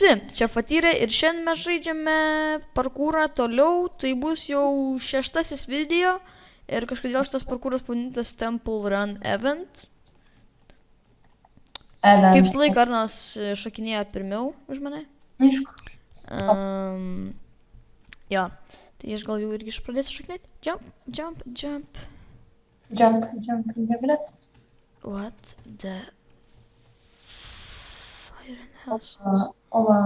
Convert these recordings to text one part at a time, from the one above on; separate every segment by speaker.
Speaker 1: visi čia patyrė ir šiandien mes žaidžiame parkūrą toliau, tai bus jau 6. video ir kažkodėl šitas parkūras pavadintas Temple Run Event. Kaip laik Arnas šokinėjo pirmiau už mane?
Speaker 2: Aišku.
Speaker 1: Jo, tai aš gal jau irgi pradėsiu šokinėti. Jump, jump, jump.
Speaker 2: Jump, jump, jump.
Speaker 1: What the fire in the house?
Speaker 2: O va.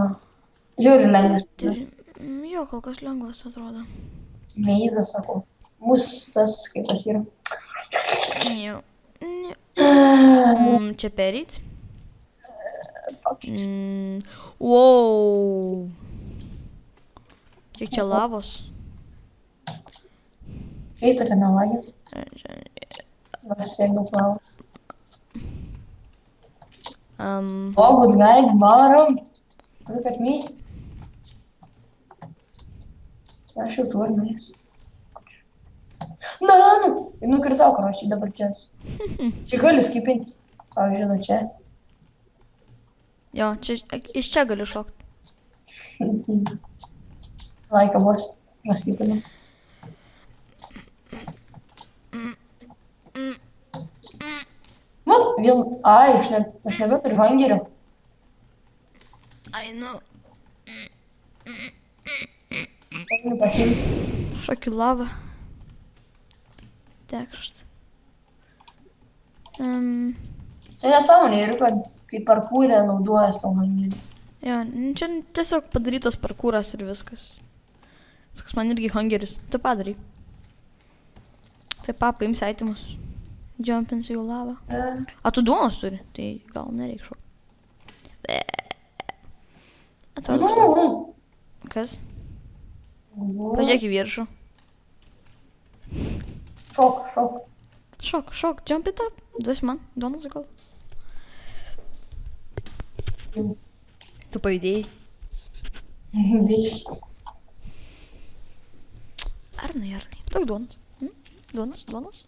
Speaker 2: Žiūri lengvas.
Speaker 1: Jo, kol kas lengvas atrodo.
Speaker 2: Meizas, sakau. Mūsų tas, kaip tas yra.
Speaker 1: Jo. Čia pereit. Wow. Kiek čia lavos?
Speaker 2: Keista, kad nelagė. Nors tiek daug lavos. O, good guy, varom. Look at me. Aš jau tuornais. Na, nukritau, karočiui, dabar čia. Čia gali skipinti. Pavyzdžiui, nuo čia.
Speaker 1: Jo, iš čia gali šokti.
Speaker 2: Laika vos, paskipinam. Vat, vėl, aš nebeturiu hangerio.
Speaker 1: Ai, nu.
Speaker 2: Pasiimti.
Speaker 1: Šokiu lavą. Tekšt.
Speaker 2: Čia nesąmonė yra, kad kai parkūrė naudojas tau hangeris.
Speaker 1: Jo, čia tiesiog padarytas parkūras ir viskas. Viskas man irgi hangeris. Tai padaryk. Tai paims itemus. Jumpinsiu į lavą. A, tu duonos turi? Tai gal nereik šokti. Atrodo. Kas? Pažiūrėk į viršų.
Speaker 2: Šok.
Speaker 1: Šok, jump it up. Duosi man, duonos gal. Tu pajudėjai.
Speaker 2: Biški.
Speaker 1: Arnai. Toks duonos. Duonos.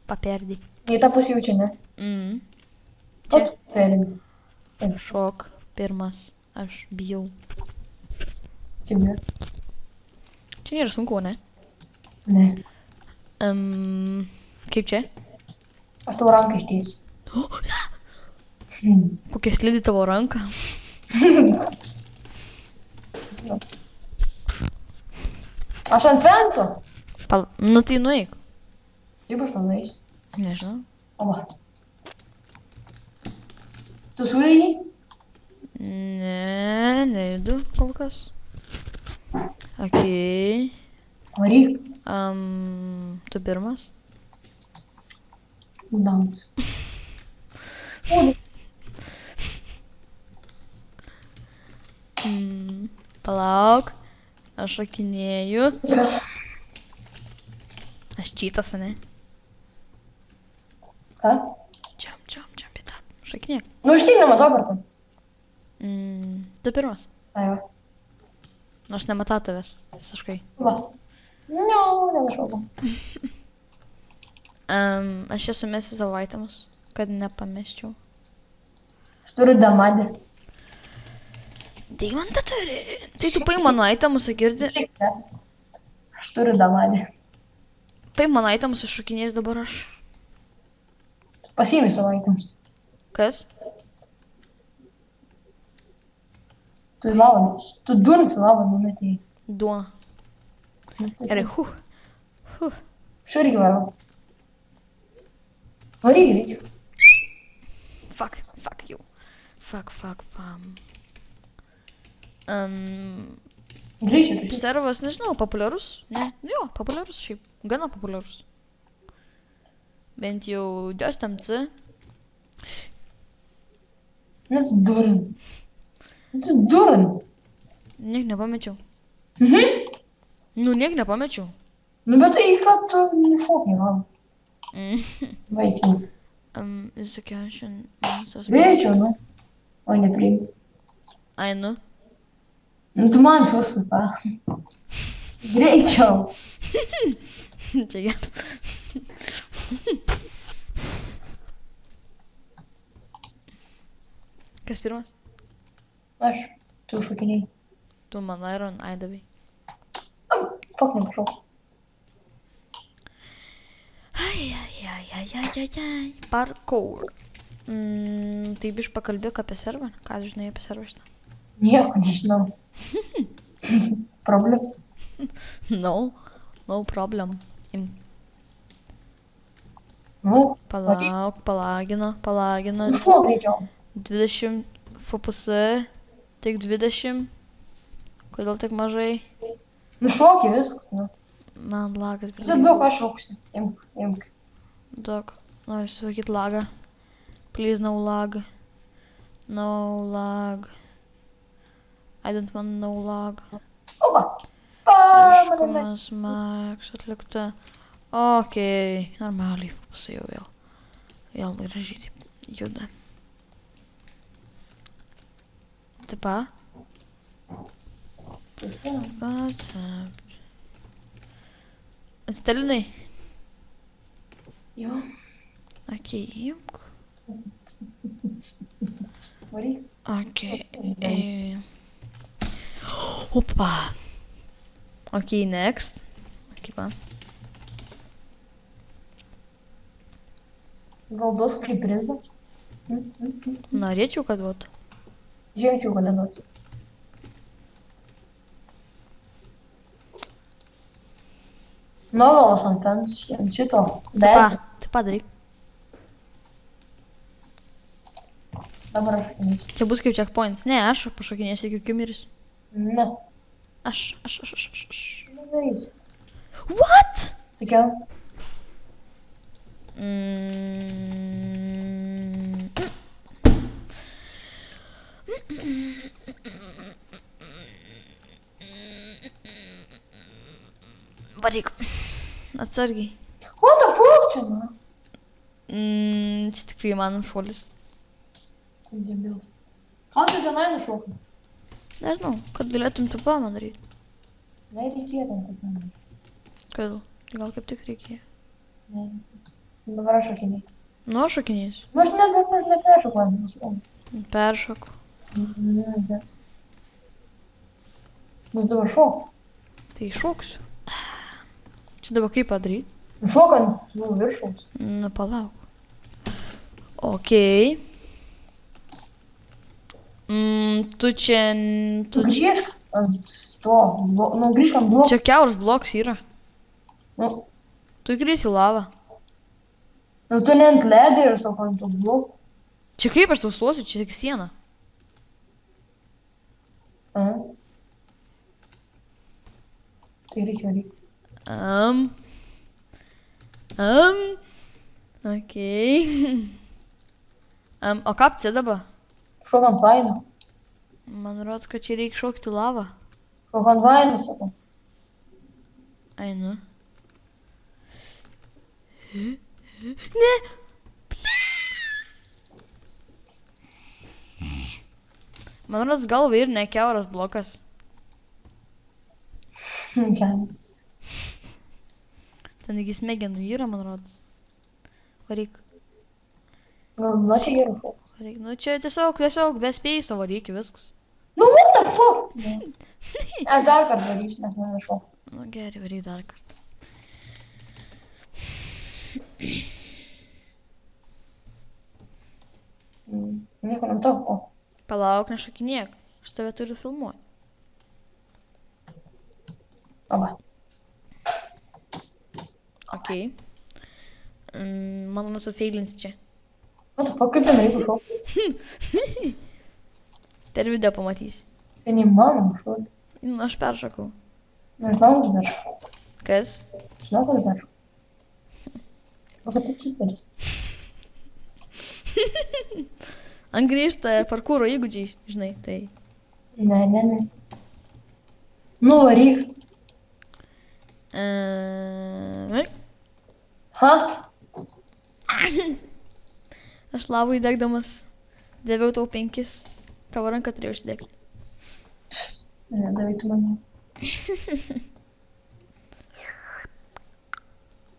Speaker 1: Paperdį.
Speaker 2: Į tą pusę jaučia, ne?
Speaker 1: Čia.
Speaker 2: Perim.
Speaker 1: Šok, pirmas. Aš bijau.
Speaker 2: Čia ne.
Speaker 1: Čia nėra sunku, ne?
Speaker 2: Ne.
Speaker 1: Kaip čia?
Speaker 2: Aš tavo ranką ištiesiu.
Speaker 1: Kokia slidi tavo ranka?
Speaker 2: Aš ant fenso.
Speaker 1: Nu tai nueik.
Speaker 2: Kaip aš tam nueisiu?
Speaker 1: Nežinau.
Speaker 2: O va. Tu sudai jį?
Speaker 1: Ne, nejudu kol kas. Okei.
Speaker 2: Varyk.
Speaker 1: Tu pirmas?
Speaker 2: Dams.
Speaker 1: Palauk. Aš šokinėju.
Speaker 2: Kas?
Speaker 1: Aš čytas, ne?
Speaker 2: Ką?
Speaker 1: Jump it up. Šokinėk.
Speaker 2: Nu, aš tik nematau kartu.
Speaker 1: Tu pirmas.
Speaker 2: Ajo.
Speaker 1: Nors nematau tavęs visiškai.
Speaker 2: Va. Nenašaukau.
Speaker 1: Aš čia sumesiu savo itemus, kad nepamesčiau.
Speaker 2: Aš turiu damadį.
Speaker 1: Deimantą turi. Tai tu paim mano itemus, girdi.
Speaker 2: Aš turiu damadį.
Speaker 1: Paim mano itemus, aš šokinės dabar aš.
Speaker 2: Pasiimi savo itemus.
Speaker 1: Kas?
Speaker 2: Tu į lavą. Tu durns į lavą numetėjai.
Speaker 1: Duona. Gerai,
Speaker 2: Aš irgi varau. Varyk greičiau.
Speaker 1: Fuck you. Fuck.
Speaker 2: Greičiau.
Speaker 1: Servas, nežinau, populiarus? Ne? Jo, populiarus šiaip. Gana populiarus. Bent jau Just MC.
Speaker 2: Net durint.
Speaker 1: Niek nepamečiau.
Speaker 2: Mhm.
Speaker 1: Nu, niek nepamečiau.
Speaker 2: Nu, bet tai, kad tu nešokai, man. Vaikinis.
Speaker 1: Execution.
Speaker 2: Greičiau, nu. O nepriim.
Speaker 1: Ai, nu.
Speaker 2: Nu, tu man siūsi, pa. Greičiau.
Speaker 1: Čia geras. Kas pirmas?
Speaker 2: Aš, tu šokiniai.
Speaker 1: Tu man Iron Aidavai.
Speaker 2: Fuck, neprašau.
Speaker 1: Ai. Parkour. Tai biš pakalbėk apie serverą. Ką žinai apie serverą?
Speaker 2: Nieko nežinau. Problem.
Speaker 1: No problem.
Speaker 2: Nu,
Speaker 1: Palagina.
Speaker 2: sušuok greičiau.
Speaker 1: 20 FPS, tik 20. Kodėl tik mažai?
Speaker 2: Nušokį viskas, nu.
Speaker 1: Man lagas,
Speaker 2: Tu daug aš šauksiu. Imk.
Speaker 1: Daug. Noriu suvakyti lagą. Please, no lag. No lag. I don't want no lag.
Speaker 2: Opa.
Speaker 1: Aiškumas, max, atlikta. Okei, normaliai pasėjau vėl. Vėl gražiai taip juda. Tipa. Stelinai.
Speaker 2: Jo,
Speaker 1: Okei, imk.
Speaker 2: varyk.
Speaker 1: Okei. Opa. Okei, next. Okei, va.
Speaker 2: Gal duos kaip prizą?
Speaker 1: Norėčiau, kad duotų.
Speaker 2: Žiemčiau, kada duos. Nuogalas ant šito.
Speaker 1: Tai padaryk.
Speaker 2: Dabar aš šokinėsiu.
Speaker 1: Čia bus kaip checkpoints. Ne, aš pašokinėsiu iki kiumiris.
Speaker 2: Ne.
Speaker 1: Aš.
Speaker 2: Nedarysiu.
Speaker 1: What?
Speaker 2: Sakiau.
Speaker 1: Varyk. Atsargiai.
Speaker 2: What the fuck čia, nu?
Speaker 1: Čia tikrai manom šuolis.
Speaker 2: Tai debilas. Ką tu tenai nušokai?
Speaker 1: Nežinau, kad galėtum tu planą daryti.
Speaker 2: Nereikėjo ten taip man.
Speaker 1: Kodėl? Gal kaip tik reikėjo.
Speaker 2: Ne. Dabar aš šokinėsiu.
Speaker 1: Nu, aš šokinėsiu.
Speaker 2: Nu, aš dabar neperšokuoju.
Speaker 1: Peršoku.
Speaker 2: Nu, dabar šok.
Speaker 1: Tai šoksiu. Čia dabar kaip padaryti?
Speaker 2: Šokant, viršaus.
Speaker 1: Nu, palauk. Okei. Tu čia...
Speaker 2: Tu grįžk ant to, grįžk ant bloko.
Speaker 1: Čia kiauras bloks yra.
Speaker 2: Nu,
Speaker 1: Tu įkrisi į lavą.
Speaker 2: nu, tu ne ant ledo ir stok ant to bloko.
Speaker 1: Čia kaip aš tau stosiu, čia tik siena.
Speaker 2: Aha. Tai reikia.
Speaker 1: Okei. O ką apci dabar?
Speaker 2: Šok ant vaino.
Speaker 1: Man rodos, kad čia reikia šokti lavą.
Speaker 2: Šok ant vaino, sakau.
Speaker 1: Einu. Ne! Man rodos galva ir ne kiauras blokas.
Speaker 2: Gerai.
Speaker 1: Ten iki smegenų yra, man rodos. Varyk.
Speaker 2: Gal čia geriau šokas.
Speaker 1: Varyk. Nu čia tiesiog be spėjiso varyk viskas.
Speaker 2: Nu, what the fuck? Aš dar kartą darysiu, nes nenušok.
Speaker 1: Nu gerai, varyk dar kartą.
Speaker 2: Nieko nematau.
Speaker 1: Palauk, nešokinėk. Aš tave turiu filmuoti.
Speaker 2: Aba.
Speaker 1: Okei. Mano nusufeilinsi čia.
Speaker 2: What the fuck, kaip ten reikia šokti?
Speaker 1: Per video pamatysi.
Speaker 2: Tai neįmanoma šokti.
Speaker 1: Nu, aš peršokau.
Speaker 2: Nežinau, kad peršokau.
Speaker 1: Kas?
Speaker 2: Žinau, kad peršokau. O kad tu čiteris?
Speaker 1: Ant grįžta parkūro įgūdžiai, žinai, tai...
Speaker 2: Ne. Nu, varyk. Ha?
Speaker 1: Aš lavai degdamas dėviau tau 5, tavo ranką turėjau užsidegti.
Speaker 2: Ne, davai tu mane.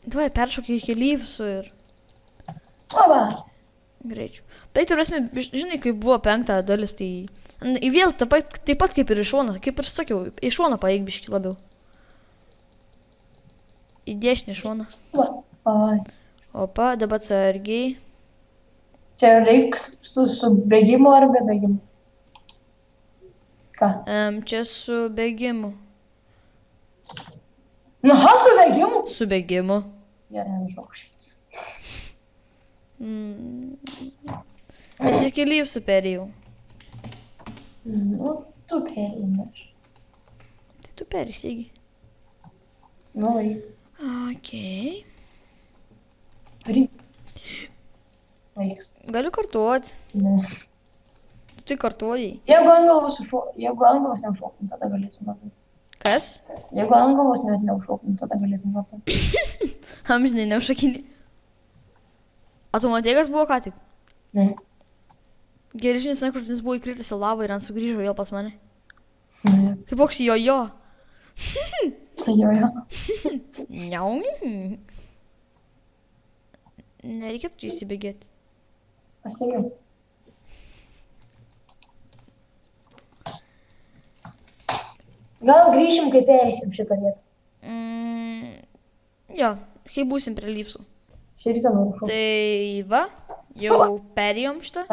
Speaker 1: Davai, peršokai iki lyvsų ir
Speaker 2: Aba.
Speaker 1: greičiau. Bet turėsime, žinai, kai buvo 5 dalis, tai Vėl taip pat kaip ir iš šono, kaip ir sakiau, iš šono paeik biškį labiau. Į dešinį šoną.
Speaker 2: Va. Ai.
Speaker 1: Opa, dabar atsargiai.
Speaker 2: Čia reiks su bėgimu ar be bėgimu? Ką?
Speaker 1: Čia su bėgimu.
Speaker 2: Nu, ha, su bėgimu?
Speaker 1: Su bėgimu.
Speaker 2: Gerai, nežinau.
Speaker 1: Aš ir kelyvsų perėjau.
Speaker 2: Nu, tu perėmėš.
Speaker 1: Tai tu perėsi.
Speaker 2: Nu, varyk.
Speaker 1: Okei.
Speaker 2: Varyk. Vaiks.
Speaker 1: Galiu kartuoti.
Speaker 2: Ne.
Speaker 1: Tu kartuojai.
Speaker 2: Jeigu angelas neužšoktum, tada galėtum papilti.
Speaker 1: Kas?
Speaker 2: Jeigu angelas net neužšoktum, tada galėtum papilti.
Speaker 1: Amžinai neužšakinį. O tu matei, kas buvo ką tik?
Speaker 2: Ne.
Speaker 1: Geležinis sankrutinis buvo įkritęs į lavą ir ant sugrįžo vėl pas mane.
Speaker 2: Ne.
Speaker 1: Kaip koks jojo.
Speaker 2: Jo.
Speaker 1: Niau. Nereikėtų čia įsibėgėti.
Speaker 2: Aš stebiu. Gal grįšim, kai perėsim šitą vietą.
Speaker 1: Jo, kai būsim prie lyvsų.
Speaker 2: Šį rytą noriu šokti.
Speaker 1: Tai va, jau perėjom šitą.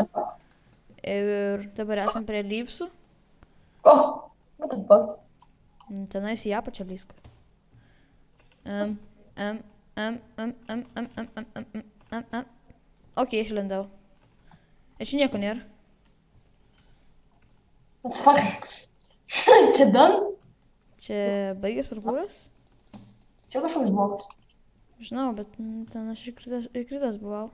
Speaker 1: Ir dabar esam prie lyvsų.
Speaker 2: O, what the fuck?
Speaker 1: Tenais į apačią lysk. Ok, išlendau. Ir čia nieko nėra.
Speaker 2: What the fuck? Čia dan?
Speaker 1: Čia baigęs parkūras?
Speaker 2: Čia kažkoks blokas.
Speaker 1: Žinau, bet ten aš įkritęs buvau.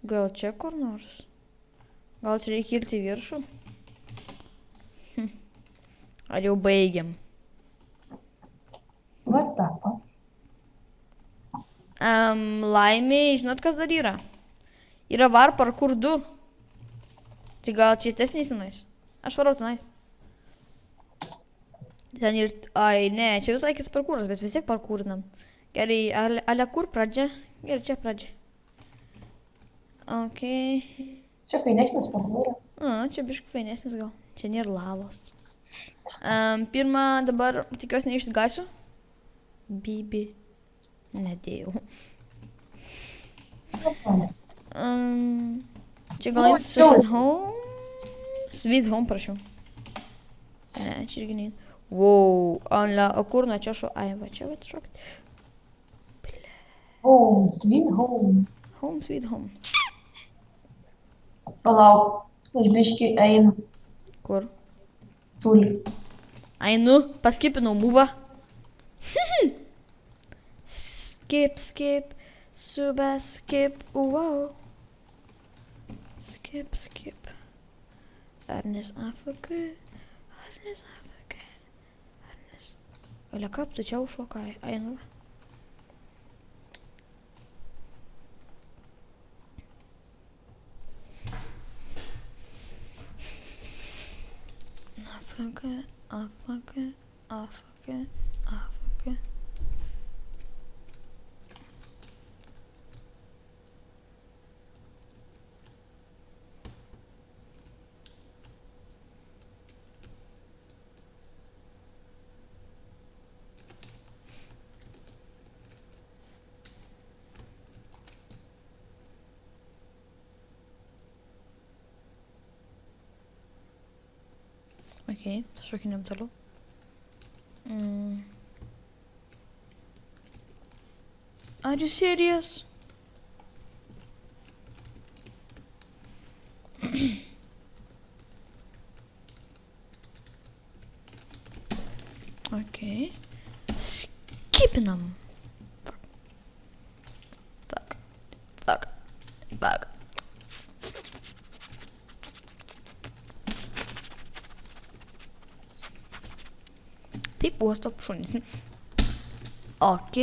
Speaker 1: Gal čia kur nors? Gal čia reikia kilti į viršų? Ar jau baigiam?
Speaker 2: What the fuck?
Speaker 1: Laimė, žinot, kas dar yra? Yra var parkur 2. Tai gal čia tesniais tenais? Aš varau tenais. Ten ir... Ai, ne, čia visai kits parkūras, bet vis tiek parkūrinam. Gerai, ale kur pradžia? Gerai, čia pradžia. Ok.
Speaker 2: Čia fainesnis parkūras.
Speaker 1: Čia biškai fainesnis gal. Čia nėra lavos. Pirmą dabar tikiuosi neišsigasiu. Bibi. Nedėjau. Čia gal eins su Sweet Home. Sweet Home prašiau. Ne, čia irgi nein. Wow, o kur nuo čia ai, va čia va šokit.
Speaker 2: Home, sweet home.
Speaker 1: Home, sweet home.
Speaker 2: Palauk, aš biškį einu.
Speaker 1: Kur?
Speaker 2: Tuli.
Speaker 1: Einu, paskipinau mūvą. Skip, skip, super skip, wow. Skip, skip. Ernest AFK. Ernest AFK. Ernest. Olia kaip tu čia užšokai? Einu. AFK, AFK, AFK, AFK. Ok, šokinėm toliau. Are you serious? Ok. Skipinam. Fuck. Fuck. Fuck. Taip uosto šunys. Ok.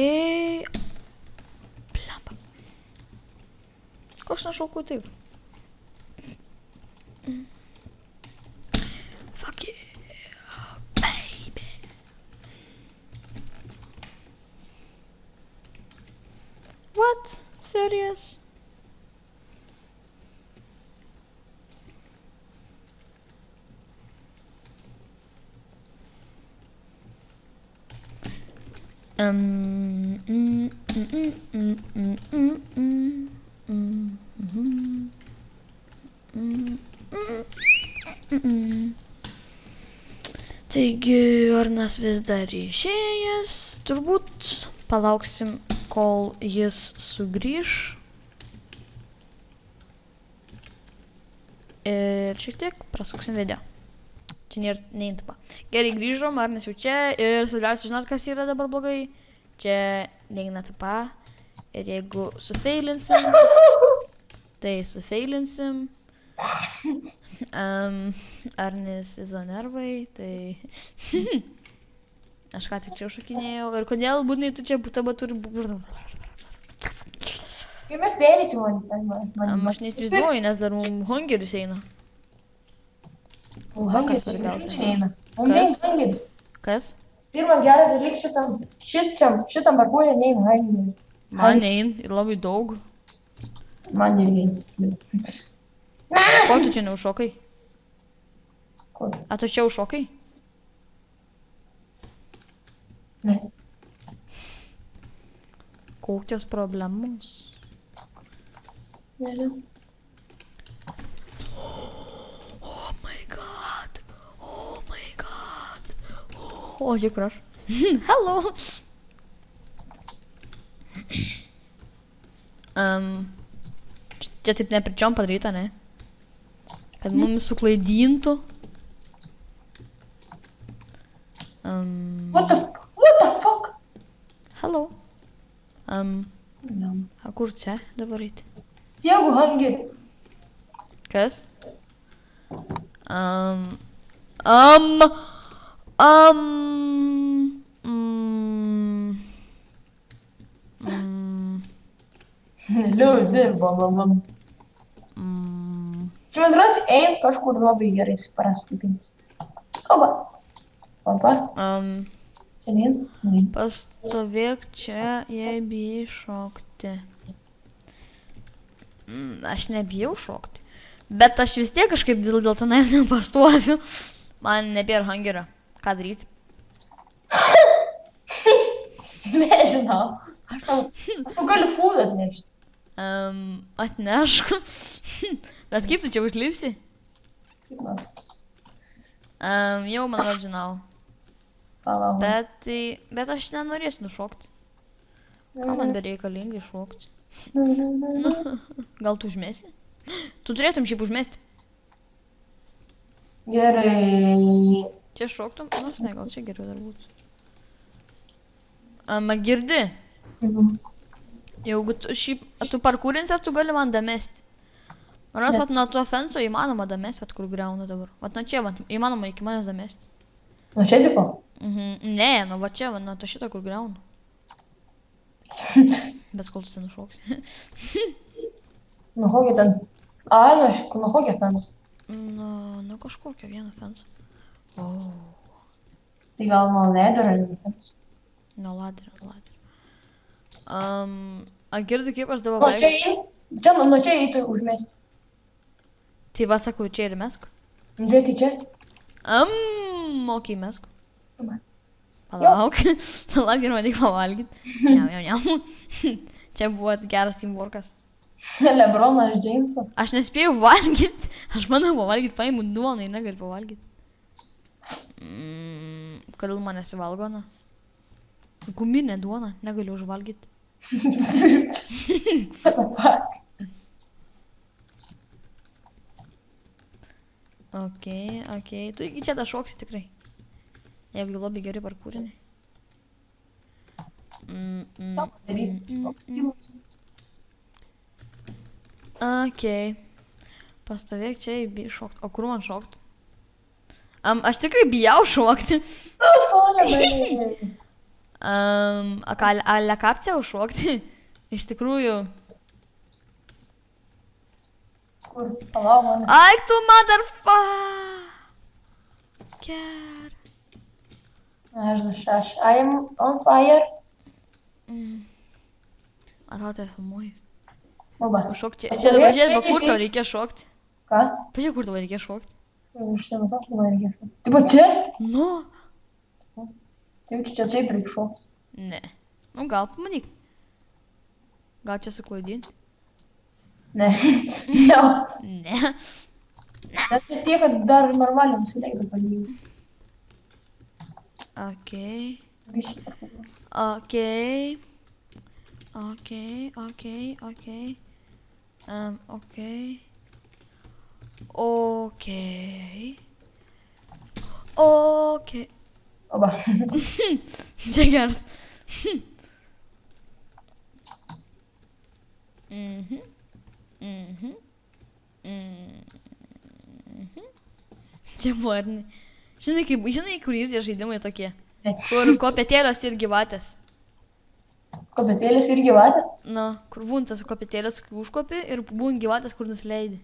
Speaker 1: Plampa. Koks našauku taip? Fuck yeah, baby. What? Serious? Taigi, Arnas vis dar išėjęs, turbūt palauksim, kol jis sugrįž. Ir šiek tiek prasuksim video. Čia nėra neintapa. Gerai, grįžom, Arnas jau čia ir svarbiausia, žinot, kas yra dabar blogai. Čia neina tapa. Ir jeigu sufeilinsim, tai sufeilinsim. Arnis izonervai, tai... Aš ką tik čia užšakinėjau. Ir kodėl būdinai tu čia taba turi...
Speaker 2: Kai mes perėsim, man...
Speaker 1: Aš neįsivaizduoju, nes dar mums hongeris eina. Kas svarbiausia?
Speaker 2: Eina.
Speaker 1: Kas?
Speaker 2: Hangeris.
Speaker 1: Kas?
Speaker 2: Pirmas geras dalykas šitam parkūrė neina hangeris.
Speaker 1: Man nein ir labai daug.
Speaker 2: Man irgi.
Speaker 1: Ko tu čia neužšokai?
Speaker 2: Kur?
Speaker 1: A tu čia užšokai?
Speaker 2: Ne.
Speaker 1: Kokios problemos?
Speaker 2: Nežinau.
Speaker 1: Oh my god. Oh my god. O, žiūrėk, kur aš. Hello. Čia taip nepričiom padaryta, ne? Kad mums suklaidintų.
Speaker 2: What the fuck?
Speaker 1: Hello.
Speaker 2: Ne.
Speaker 1: A kur čia dabar eiti?
Speaker 2: Jeigu hangerį.
Speaker 1: Kas?
Speaker 2: Liau dirba, man. Čia man atrodo, ein kažkur labai gerai prastipintis. Oba. Opa. Čia nein? Nein.
Speaker 1: Pastovėk čia, jei bijai šokti. Aš nebijau šokti. Bet aš vis tiek kažkaip dėl to nepastoviu. Man nebėra hangerio. Ką daryti?
Speaker 2: Nežinau. Aš tau galiu food atnešti.
Speaker 1: Atnešk. Mes kaip tu čia užlipsi? Jau man žinau.
Speaker 2: Palauk.
Speaker 1: Bet aš nenorėsiu nušokti. Ką man bereikalingai šokti? Gal tu užmesi? Tu turėtum šiaip užmesti.
Speaker 2: Gerai.
Speaker 1: Čia šoktum? Ne, gal čia geriau dar būtų. Girdi? Jeigu tu parkūrinsi, ar tu gali man damesti? Manas, vat nuo to fenso įmanoma damesti, vat kur griauna dabar. Vat nuo čia, vat įmanoma iki manęs damesti.
Speaker 2: Nuo čia tipo?
Speaker 1: Ne, nu va čia, vat nuo to šito kur griauna. Bet kol tu ten nušoksi.
Speaker 2: Nu kokio ten? Nu kokio fenso?
Speaker 1: Nu kažkokio vieno fenso.
Speaker 2: Tai gal nuo lederio ar fenso?
Speaker 1: Nuo laderio. A girdi, kaip aš dabar
Speaker 2: Nuo čia ein? Nuo čia eitų užmesti.
Speaker 1: Tai va, sakau, čia ir mesk.
Speaker 2: Tai čia?
Speaker 1: Ok, mesk.
Speaker 2: Palauk.
Speaker 1: Palauk. Palauk ir man tik pavalgyt. Niau. Čia buvo geras teamworkas.
Speaker 2: Lebronas Jamesas.
Speaker 1: Aš nespėjau valgyt. Aš manau pavalgyt, paimu duoną, negaliu pavalgyt. Kodėl man nesivalgo, na? Guminė duona, negaliu užvalgyt.
Speaker 2: What the fuck?
Speaker 1: Ok. Tu iki čia dar šoksi tikrai. Jeigu labai gerai parkūrinai.
Speaker 2: Ką padaryti? Toks stilas.
Speaker 1: Ok. Pastovėk čia į šokti. O kur man šokti? Aš tikrai bijau šokti. Ale kapciją užšokti? Iš tikrųjų.
Speaker 2: Kur? Palauk man.
Speaker 1: Aik tu motherfucker.
Speaker 2: I am on fire.
Speaker 1: Atgal tai filmuoju.
Speaker 2: Oba.
Speaker 1: Užšokti. Čia dabar žiūrėt, kur tau reikia šokti.
Speaker 2: Ką?
Speaker 1: Pažiūrėk, kur tau reikia šokti.
Speaker 2: Aš ten matau, kur man reikia šokti. Taip pat čia?
Speaker 1: Nu.
Speaker 2: Taip čia taip reikia šokti.
Speaker 1: Ne. Nu, gal pamatyk. Gal čia suklaidinti?
Speaker 2: Ne. Ne.
Speaker 1: Ne.
Speaker 2: Bet čia tiek, kad dar normaliai nusileidų palyginti.
Speaker 1: Okei.
Speaker 2: Biškį parkūrą.
Speaker 1: Okei. Okei. Okei. Okei. Okei.
Speaker 2: Oba.
Speaker 1: Čia geras. Čia buvo, ar ne? Žinai, kur yra tie žaidimai tokie? Kur kopėtėlės ir gyvatės.
Speaker 2: Kopėtėlės ir gyvatės?
Speaker 1: Na, kur būn tas kopėtėlės, kai užkopi ir būn gyvatės, kur nusileidi.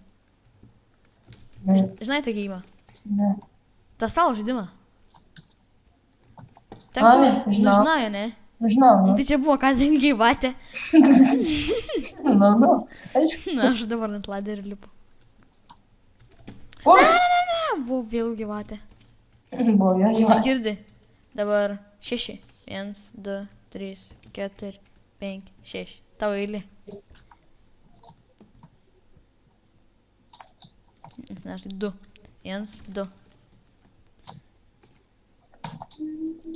Speaker 2: Ne.
Speaker 1: Žinai tą geimą?
Speaker 2: Ne.
Speaker 1: Tas stalo žaidimą. Ten,
Speaker 2: A,
Speaker 1: kur-
Speaker 2: ne,
Speaker 1: nu,
Speaker 2: žinau.
Speaker 1: žinai, ne?
Speaker 2: Nežinau,
Speaker 1: Nu,
Speaker 2: nu.
Speaker 1: tai čia buvo ką ten gyvatė.
Speaker 2: Nu, aišku.
Speaker 1: Na, aš dabar ant laderį lipu.
Speaker 2: Kur?
Speaker 1: Ne, buvo vėl gyvatė.
Speaker 2: Buvo jo gyvatė.
Speaker 1: Girdi. Dabar 6. 1, 2, 3, 4, 5, 6. Tavo eilė. Nes 2. 1, 2.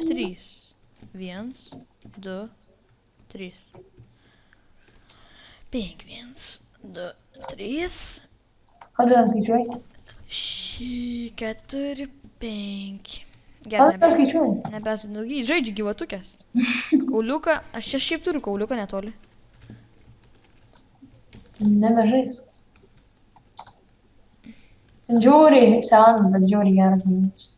Speaker 1: 3. 1, 2, 3. 5, 1, 2, 3.
Speaker 2: Ką tu ten skaičiuoji?
Speaker 1: 4, 5.
Speaker 2: Ką
Speaker 1: Gerai,
Speaker 2: tu ten skaičiuoji?
Speaker 1: nebesu, žaidžiu gyvatukės. Kauliuką, aš čia šiaip turiu kauliuką netoli.
Speaker 2: Nebežais. Ten žiauriai senas, bet žiauriai geras žaidimas.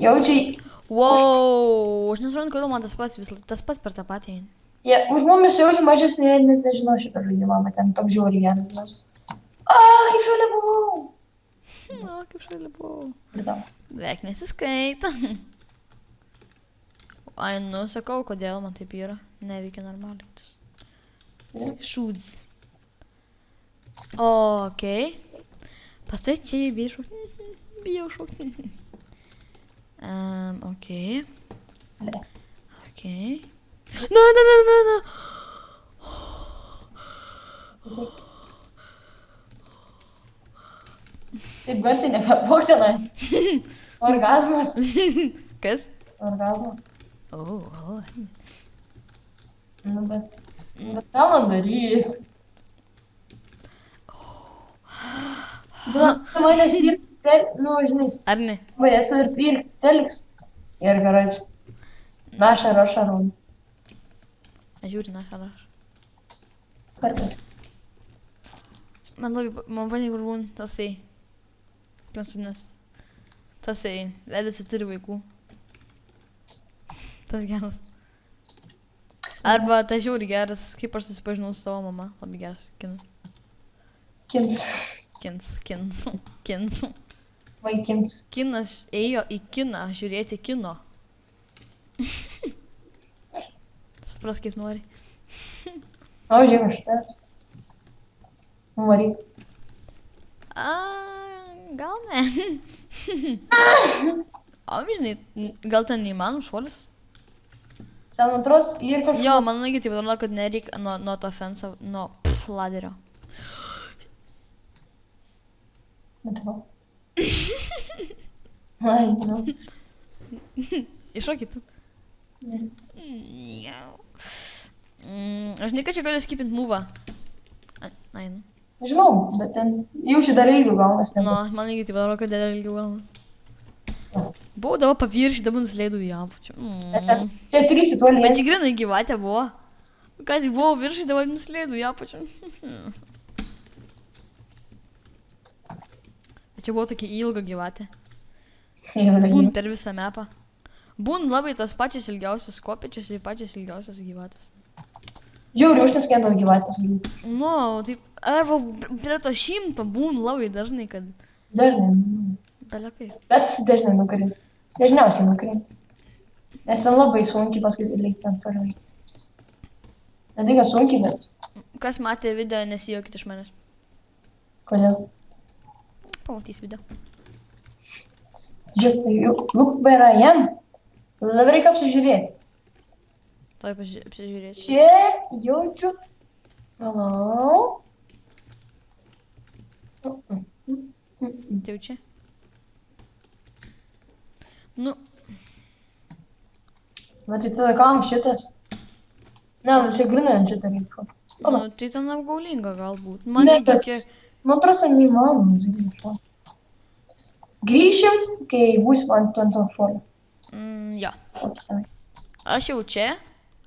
Speaker 2: Jaučiai,
Speaker 1: Wow, aš nesuprantu, kodėl man tas pats per tą patį eina.
Speaker 2: jie už mumis jaučiu mažesnį, net nežinau šito žaidimą, bet ten toks žiauriai geras žaidimas. Kaip šalia buvau.
Speaker 1: Na, kaip šalia buvau.
Speaker 2: Ir tau.
Speaker 1: Beveik nesiskaito. Ai, nu, sakau, kodėl man taip yra. Neveikia normaliai. Šūdis. Okei. Paskui čia bijau šokti. Bijau šokti. Okei. Okei. Na.
Speaker 2: Taip garsiai nepapoktinai. Orgazmas.
Speaker 1: Kas?
Speaker 2: Orgazmas.
Speaker 1: O.
Speaker 2: Nu, bet ką man daryt? Manęs ir, nu, žinai,
Speaker 1: Ar ne?
Speaker 2: manęs ir teliks. Ir gerai. Na, šaron.
Speaker 1: Aš žiūriu, na, ką aš.
Speaker 2: Kartais.
Speaker 1: Man patinka, kur būn tasai. Klausinės. Tasai, vedasi turi vaikų. Tas geras. Arba tas žiūri geras, kaip aš susipažinau su savo mama. Labai geras kinas. Kins.
Speaker 2: Vaikins.
Speaker 1: Kinas ėjo į kiną, žiūrėti kino. Supras kaip nori.
Speaker 2: O, žiūrėk, aš tas. Varyk.
Speaker 1: Gal ne. O, žinai, gal ten neįmanom šuolis?
Speaker 2: Sen antros ir kažkas.
Speaker 1: Jo, man irgi taip atrodo, kad nereikia nuo to fenso, nuo laderio.
Speaker 2: Bet va. Ai, nu.
Speaker 1: Iššokit tu.
Speaker 2: Ne.
Speaker 1: Aš žinai, kad čia galiu skipint movą. Ai, nu.
Speaker 2: Nežinau, bet ten jaučiu dar ilgiau gaunas.
Speaker 1: Nu, man irgi taip atrodo, kad dar ilgiau gaunas. Buvau dabar paviršį, dabar nusileidau į apačią.
Speaker 2: Čia 3 į tuolį.
Speaker 1: Bet čia grinai gyvatė buvo. Ką tik buvau viršį, dabar nusileidau į apačią. Bet čia buvo tokia ilga gyvatė. Būn per visą mapą. Būn labai tos pačios ilgiausios kopėčios ir pačios ilgiausios gyvatės.
Speaker 2: Žiauriai užteskentos gyvatės.
Speaker 1: Nu, taip, arba prie to 100 būn labai dažnai, kad...
Speaker 2: Dažnai.
Speaker 1: Belekai.
Speaker 2: Bet dažnai nukrint. Dažniausiai nukrint. Nes ten labai sunkiai paskui reikia ant to žaidyti. Ne tai, kad sunkiai, bet...
Speaker 1: Kas matė video, nesijuokit iš manęs.
Speaker 2: Kodėl?
Speaker 1: Pamatys video.
Speaker 2: Žiūrėk, look where I am. Dabar reikia apsižiūrėti.
Speaker 1: Toj apsižiūrėsiu.
Speaker 2: Čia jaučiu. Palau.
Speaker 1: Tai jau čia. Nu,
Speaker 2: Bet tai tada kam šitas? Ne, nu čia grinai ant šitą reikia.
Speaker 1: nu, tai ten apgaulinga galbūt.
Speaker 2: Ne,
Speaker 1: Man
Speaker 2: bet,
Speaker 1: kiek...
Speaker 2: nu, atrodo, neįmanoma. Grįšim, kai būsim ant to šuolio.
Speaker 1: Jo.
Speaker 2: Okay.
Speaker 1: Aš jau čia.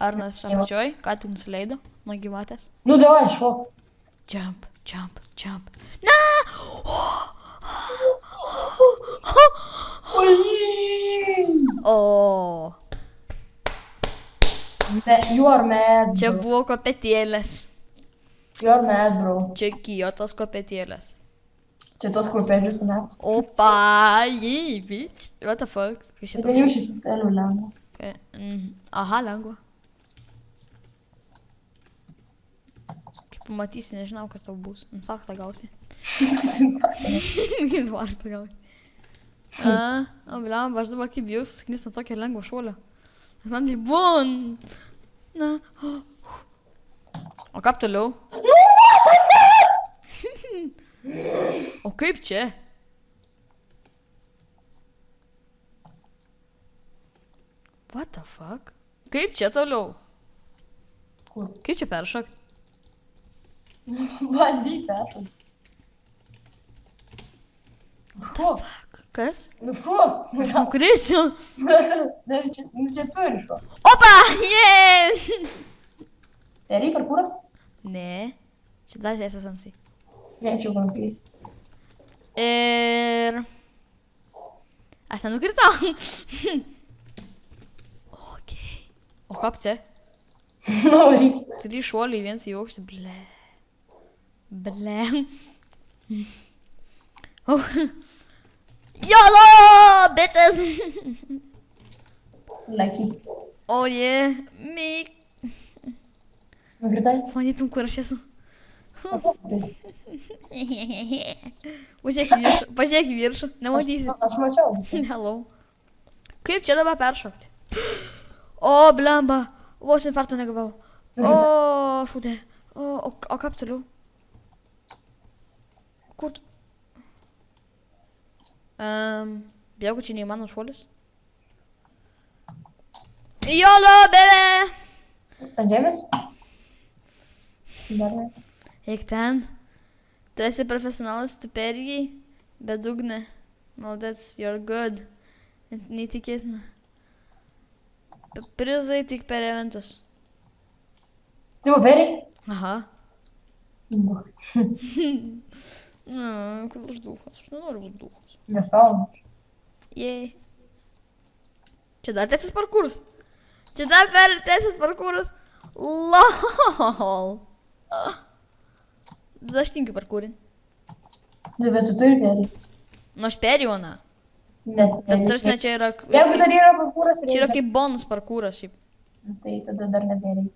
Speaker 1: Arnas apačioj, ką tik nusileido nuo gyvatės.
Speaker 2: Nu, davai, šok.
Speaker 1: Jump, jump, jump. Na! O,
Speaker 2: You are mad,
Speaker 1: čia
Speaker 2: bro.
Speaker 1: buvo kopetėlės.
Speaker 2: You are mad, bro.
Speaker 1: Čia kijotos kopetėlės.
Speaker 2: Čia tos kurpėdžius, ne?
Speaker 1: Opa, jei, bitch. What the fuck? Kai
Speaker 2: Bet
Speaker 1: šitą...
Speaker 2: ten jau šis putelių lengva.
Speaker 1: Aha, lengva. Kai pamatysi, nežinau, kas tau bus. Infarktą gausi. Infarktą gausi. O, bliam, aš dabar kaip bijau susiknis ant tokio lengvo šuolio. Man tai bon. Na. O kaip toliau? O kaip čia? What the fuck? Kaip čia toliau?
Speaker 2: Kur?
Speaker 1: Kaip čia peršokt?
Speaker 2: Bandyk, peršok. Šok.
Speaker 1: Kas?
Speaker 2: Nu, šok.
Speaker 1: Aš nukrisiu.
Speaker 2: Ne, čia turi šok.
Speaker 1: Opa! Yeah!
Speaker 2: Tai reikia parkūrą?
Speaker 1: Ne. Čia dar tiesas ansai.
Speaker 2: Ne, čia jau kankais.
Speaker 1: Ir... Aš nenukritau. Okei. O kaip čia?
Speaker 2: Nu, reikia.
Speaker 1: 3 šuoliai, 1 į aukštį. Ble. Ble. YOLO, bitches!
Speaker 2: Lucky.
Speaker 1: Oh yeah, me.
Speaker 2: Nukritai?
Speaker 1: Manytum, kur aš esu.
Speaker 2: O tu, tai.
Speaker 1: Pažiūrėk į viršų, nematysi.
Speaker 2: Aš mačiau.
Speaker 1: Hello. Kaip čia dabar peršokti? O, blemba. Vos infarkto negavau. O, šūdė. O kaip toliau? Kur tu? Bijau, kad čia neįmano šuolis. YOLO, bebe!
Speaker 2: Ant žemės? Dar ne.
Speaker 1: Eik ten. Tu esi profesionalas, tu perėjai, bet dugne. Maldats, you're good. Neįtikėtina. Prizai tik per eventus.
Speaker 2: Tai buvo periai?
Speaker 1: Aha.
Speaker 2: Nu,
Speaker 1: Kur aš duhas? Aš nenoriu būti duhas.
Speaker 2: nefauna.
Speaker 1: Jei. Čia dar tęsis parkūras. Čia dar tęsis parkūras. LOL. Aš tinkiu parkūrin.
Speaker 2: Nu, bet tu turi periai.
Speaker 1: Nu, aš perėjau, na.
Speaker 2: Net
Speaker 1: Bet tarsi čia yra...
Speaker 2: Jeigu dar yra parkūras,
Speaker 1: Čia yra kaip bonus parkūras šiaip.
Speaker 2: Tai tada dar neperiai.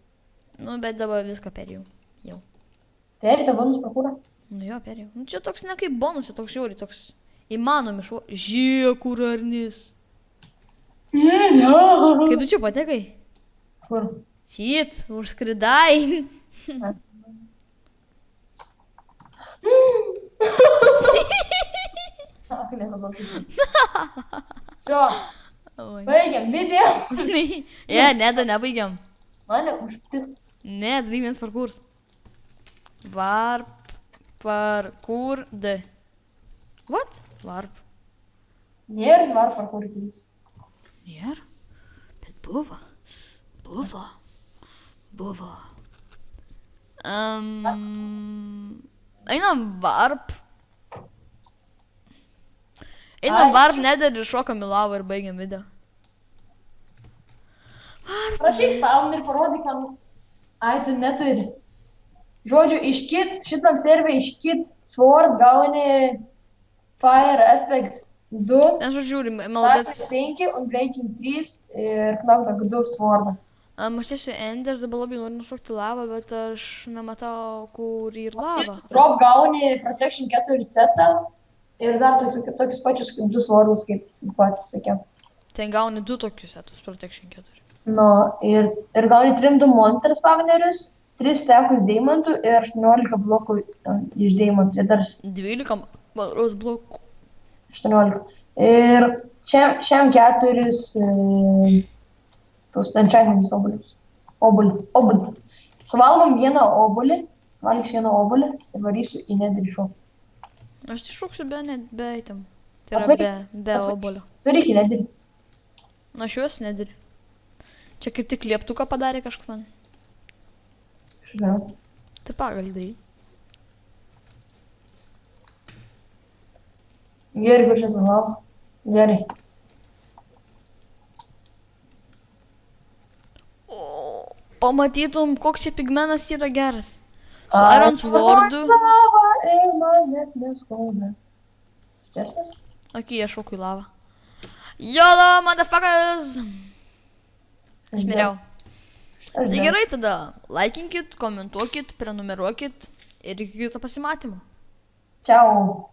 Speaker 1: Nu, bet dabar viską perėjau. Jau.
Speaker 2: Periai tą bonus parkūrą?
Speaker 1: Nu jo, perėjau. Nu, čia toks ne kaip bonus, toks žiauriai, toks įmanomi šuo. Žiūrėk, kur arnis.
Speaker 2: Jo.
Speaker 1: Kaip tu čia patekai?
Speaker 2: Kur?
Speaker 1: Šit, užskridai.
Speaker 2: Ach, nepabakysiu. Все,
Speaker 1: Oi.
Speaker 2: baigiam video.
Speaker 1: Ne, dar nebaigiam.
Speaker 2: Mane užpis.
Speaker 1: Ne, tai vienas parkūrs. Varp, parkūr, D. What? Varp.
Speaker 2: Nėra var parkūrų trys.
Speaker 1: Nėra? Bet buvo. Buvo. Buvo. Einam varp. Einam varp, nedar ir šokam į lavą ir baigiam video.
Speaker 2: Prašyk spawn ir parodyk man. Ai, tu neturi. Žodžiu, šitam servei iškit sword gauni fire aspect 2,
Speaker 1: Ten žiūrim,
Speaker 2: aspect
Speaker 1: maladės.
Speaker 2: 5 ir breaking 3 ir knockback 2 swordą.
Speaker 1: Aš esu Enders, dabar labai noriu nušokti lavą, bet aš nematau, kur ir lava.
Speaker 2: Drop gauni protection 4 setą ir dar tokius pačius 2 swordus, kaip pats sakiau.
Speaker 1: Ten gauni 2 tokius setus, Protection 4.
Speaker 2: Nu, ir gauni 3 monsters spawnerius, 3 stekus deimantų ir 18 blokų iš deimantų. Ir dar
Speaker 1: 12 maros blokų.
Speaker 2: 18. Ir šiam 4 tos enchantinius obuolius. Obuolį. Suvalgom vieną obuolį, suvalgysiu vieną obuolį ir varysiu į netherį shop.
Speaker 1: Aš tai šauksiu be item. Tai yra
Speaker 2: Atvaryk.
Speaker 1: be obuolio.
Speaker 2: Turi į netherį.
Speaker 1: Na, aš juos nediri. Čia kaip tik lieptuką padarė kažkas man.
Speaker 2: Žinau.
Speaker 1: Tai pagal daryti.
Speaker 2: Gerai, kur čia suvalgo. Gerai.
Speaker 1: Pamatytum, koks čia pigmenas yra geras. Su Iron Swordu.
Speaker 2: Ir man net neskauda. Čestas?
Speaker 1: Okei, aš šaukiu į lavą. YOLO, motherfuckers! Aš miriau. Tai gerai tada. Laikinkit, komentuokit, prenumeruokit ir iki kito pasimatymo.
Speaker 2: Čiau.